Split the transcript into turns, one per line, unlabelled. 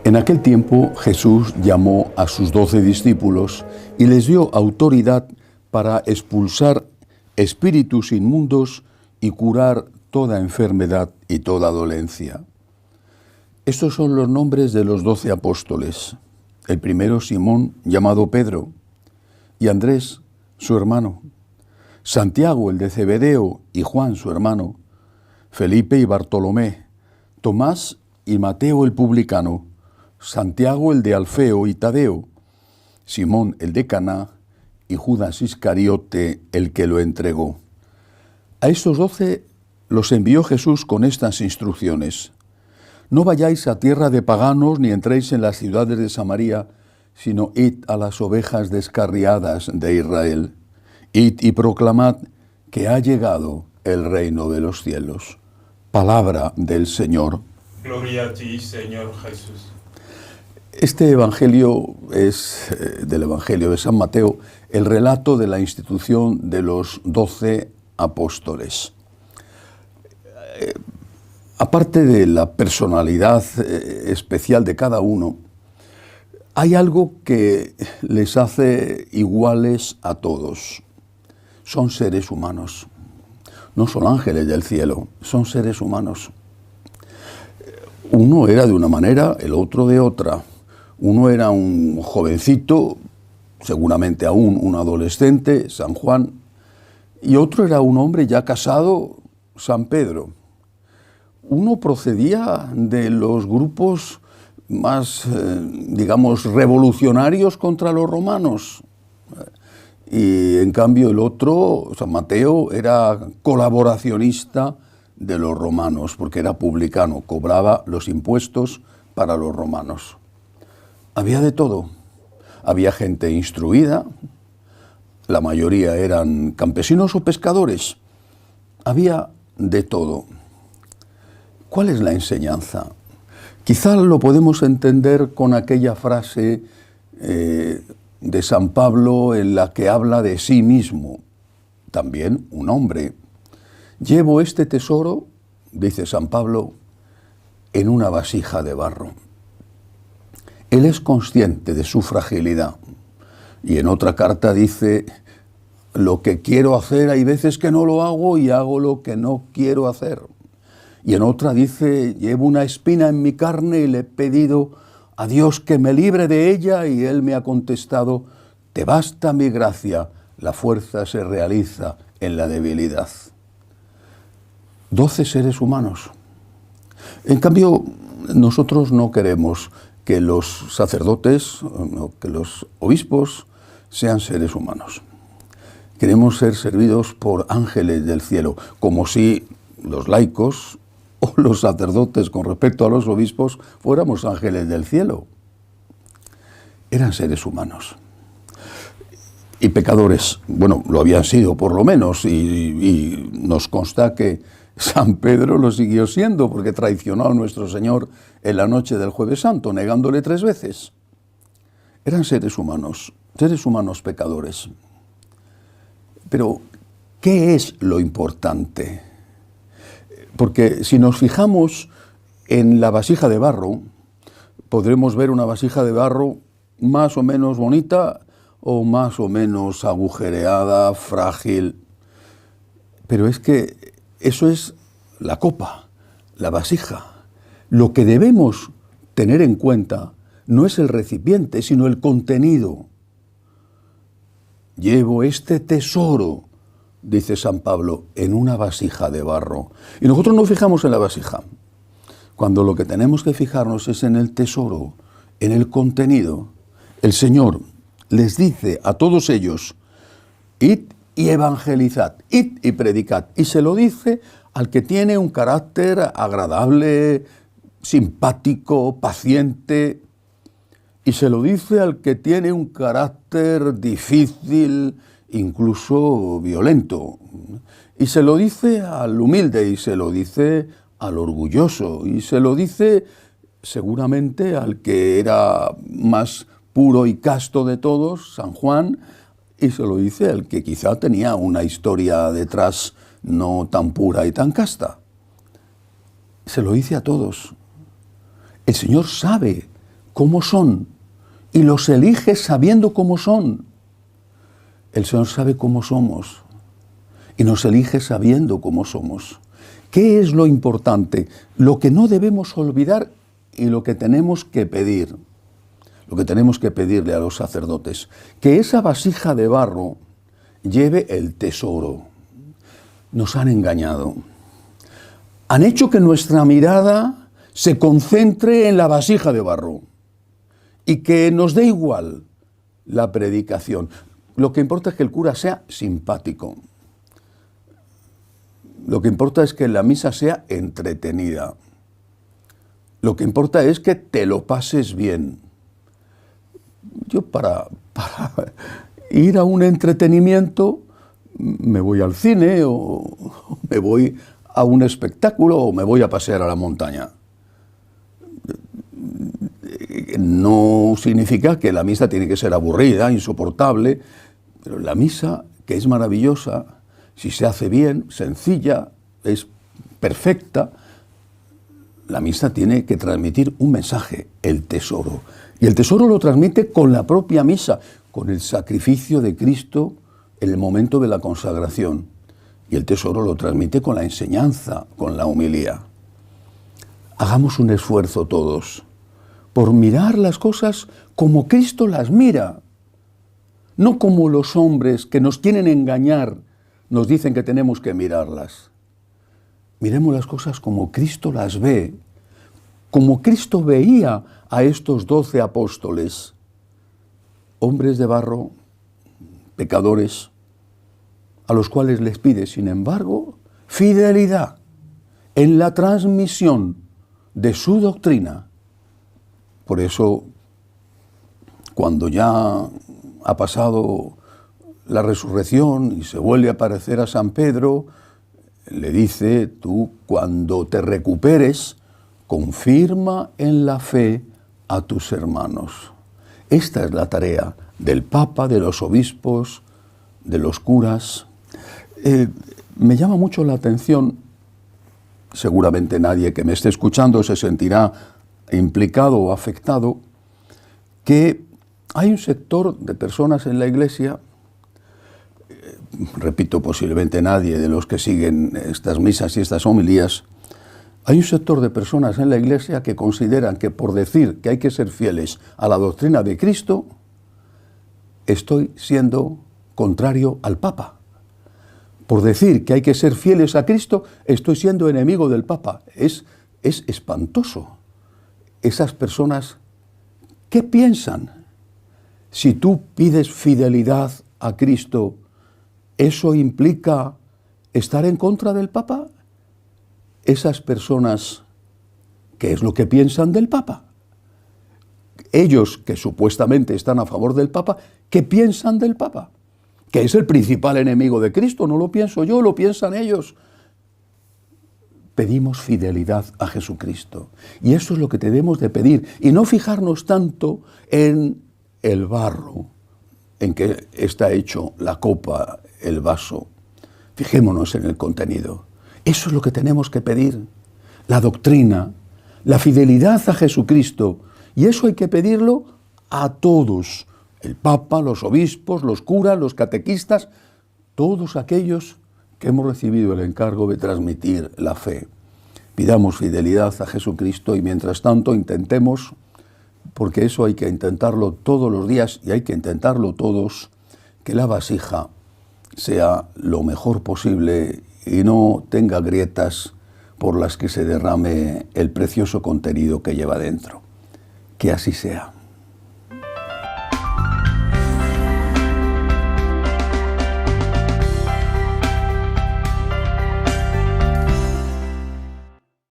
En aquel tiempo Jesús llamó a sus 12 discípulos y les dio autoridad para expulsar espíritus inmundos y curar toda enfermedad y toda dolencia. Estos son los nombres de los 12 apóstoles. El primero, Simón, llamado Pedro, y Andrés, su hermano, Santiago, el de Zebedeo, y Juan, su hermano, Felipe y Bartolomé, Tomás y Mateo el publicano, Santiago el de Alfeo y Tadeo, Simón el de Caná y Judas Iscariote el que lo entregó. A estos 12 los envió Jesús con estas instrucciones: no vayáis a tierra de paganos ni entréis en las ciudades de Samaria, sino id a las ovejas descarriadas de Israel. Id y proclamad que ha llegado el reino de los cielos. Palabra del Señor.
Gloria a ti, Señor Jesús.
Este evangelio es del Evangelio de San Mateo, el relato de la institución de los 12 apóstoles. Aparte de la personalidad especial de cada uno, hay algo que les hace iguales a todos. Son seres humanos. No son ángeles del cielo, son seres humanos. Uno era de una manera, el otro de otra. Uno era un jovencito, seguramente aún un adolescente, San Juan, y otro era un hombre ya casado, San Pedro. Uno procedía de los grupos más, digamos, revolucionarios contra los romanos, y en cambio el otro, San Mateo, era colaboracionista de los romanos, porque era publicano, cobraba los impuestos para los romanos. Había de todo. Había gente instruida, la mayoría eran campesinos o pescadores. Había de todo. ¿Cuál es la enseñanza? Quizá lo podemos entender con aquella frase de San Pablo en la que habla de sí mismo. También un hombre. Llevo este tesoro, dice San Pablo, en una vasija de barro. Él es consciente de su fragilidad. Y en otra carta dice: lo que quiero hacer hay veces que no lo hago y hago lo que no quiero hacer. Y en otra dice: llevo una espina en mi carne y le he pedido a Dios que me libre de ella, y Él me ha contestado: te basta mi gracia, la fuerza se realiza en la debilidad. 12 seres humanos. En cambio, nosotros no queremos que los sacerdotes o que los obispos sean seres humanos. Queremos ser servidos por ángeles del cielo, como si los laicos o los sacerdotes con respecto a los obispos fuéramos ángeles del cielo. Eran seres humanos. Y pecadores, bueno, lo habían sido por lo menos, y nos consta que San Pedro lo siguió siendo, porque traicionó a nuestro Señor en la noche del Jueves Santo, negándole 3 veces. Eran seres humanos pecadores. Pero, ¿qué es lo importante? Porque si nos fijamos en la vasija de barro, podremos ver una vasija de barro más o menos bonita o más o menos agujereada, frágil. Pero es que eso es la copa, la vasija. Lo que debemos tener en cuenta no es el recipiente, sino el contenido. Llevo este tesoro, dice San Pablo, en una vasija de barro. Y nosotros nos fijamos en la vasija, cuando lo que tenemos que fijarnos es en el tesoro, en el contenido. El Señor les dice a todos ellos: id y evangelizad, id y predicad. Y se lo dice al que tiene un carácter agradable, simpático, paciente. Y se lo dice al que tiene un carácter difícil, incluso violento. Y se lo dice al humilde, y se lo dice al orgulloso, y se lo dice seguramente al que era más puro y casto de todos, San Juan, y se lo dice el que quizá tenía una historia detrás no tan pura y tan casta. Se lo dice a todos. El Señor sabe cómo son y los elige sabiendo cómo son. El Señor sabe cómo somos y nos elige sabiendo cómo somos. ¿Qué es lo importante? Lo que no debemos olvidar y lo que tenemos que pedir. Lo que tenemos que pedirle a los sacerdotes. Que esa vasija de barro lleve el tesoro. Nos han engañado. Han hecho que nuestra mirada se concentre en la vasija de barro y que nos dé igual la predicación. Lo que importa es que el cura sea simpático. Lo que importa es que la misa sea entretenida. Lo que importa es que te lo pases bien. Yo para ir a un entretenimiento me voy al cine o me voy a un espectáculo o me voy a pasear a la montaña. No significa que la misa tiene que ser aburrida, insoportable, pero la misa, que es maravillosa, si se hace bien, sencilla, es perfecta, la misa tiene que transmitir un mensaje, el tesoro. Y el tesoro lo transmite con la propia misa, con el sacrificio de Cristo en el momento de la consagración. Y el tesoro lo transmite con la enseñanza, con la homilía. Hagamos un esfuerzo todos por mirar las cosas como Cristo las mira, no como los hombres que nos quieren engañar nos dicen que tenemos que mirarlas. Miremos las cosas como Cristo las ve, como Cristo veía a estos 12 apóstoles, hombres de barro, pecadores, a los cuales les pide, sin embargo, fidelidad en la transmisión de su doctrina. Por eso, cuando ya ha pasado la resurrección y se vuelve a aparecer a San Pedro, le dice, tú cuando te recuperes, confirma en la fe a tus hermanos. Esta es la tarea del Papa, de los obispos, de los curas. Me llama mucho la atención, seguramente nadie que me esté escuchando se sentirá implicado o afectado, que hay un sector de personas en la Iglesia, repito, posiblemente nadie de los que siguen estas misas y estas homilías, hay un sector de personas en la Iglesia que consideran que por decir que hay que ser fieles a la doctrina de Cristo, estoy siendo contrario al Papa. Por decir que hay que ser fieles a Cristo, estoy siendo enemigo del Papa. Es espantoso. Esas personas, ¿qué piensan? Si tú pides fidelidad a Cristo, ¿eso implica estar en contra del Papa? Esas personas, ¿qué es lo que piensan del Papa? Ellos, que supuestamente están a favor del Papa, ¿qué piensan del Papa? Que es el principal enemigo de Cristo, no lo pienso yo, lo piensan ellos. Pedimos fidelidad a Jesucristo. Y eso es lo que debemos de pedir. Y no fijarnos tanto en el barro, en que está hecho la copa, el vaso. Fijémonos en el contenido. Eso es lo que tenemos que pedir. La doctrina, la fidelidad a Jesucristo. Y eso hay que pedirlo a todos. El Papa, los obispos, los curas, los catequistas, todos aquellos que hemos recibido el encargo de transmitir la fe. Pidamos fidelidad a Jesucristo y mientras tanto intentemos, porque eso hay que intentarlo todos los días y hay que intentarlo todos, que la vasija sea lo mejor posible y no tenga grietas por las que se derrame el precioso contenido que lleva dentro. Que así sea.